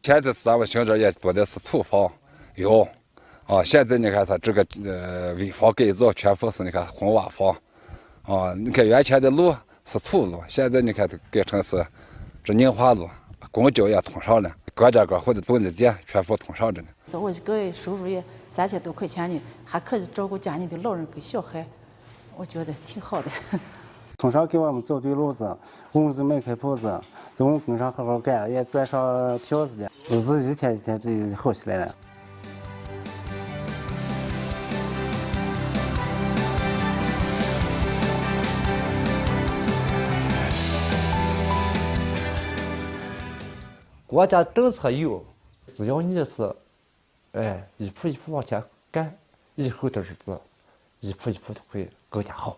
现在咱们乡镇也多的是土房，有，现在你看它这个危房改造全部是你看红瓦房，你看原前的路是土路，现在你看它改成是这硬化路，公交也通上了，各家各户的动力电全部通上着呢。我一个月收入也3000多块钱呢，还可以照顾家里的老人跟小孩，我觉得挺好的。从上给我们走对路子，我们就没开铺子，就我们工商好好干，也赚上票子了，日子一天一天比好起来了。国家政策有，只要你是，一步一步往前干，以后的日子一步一步的会更加好。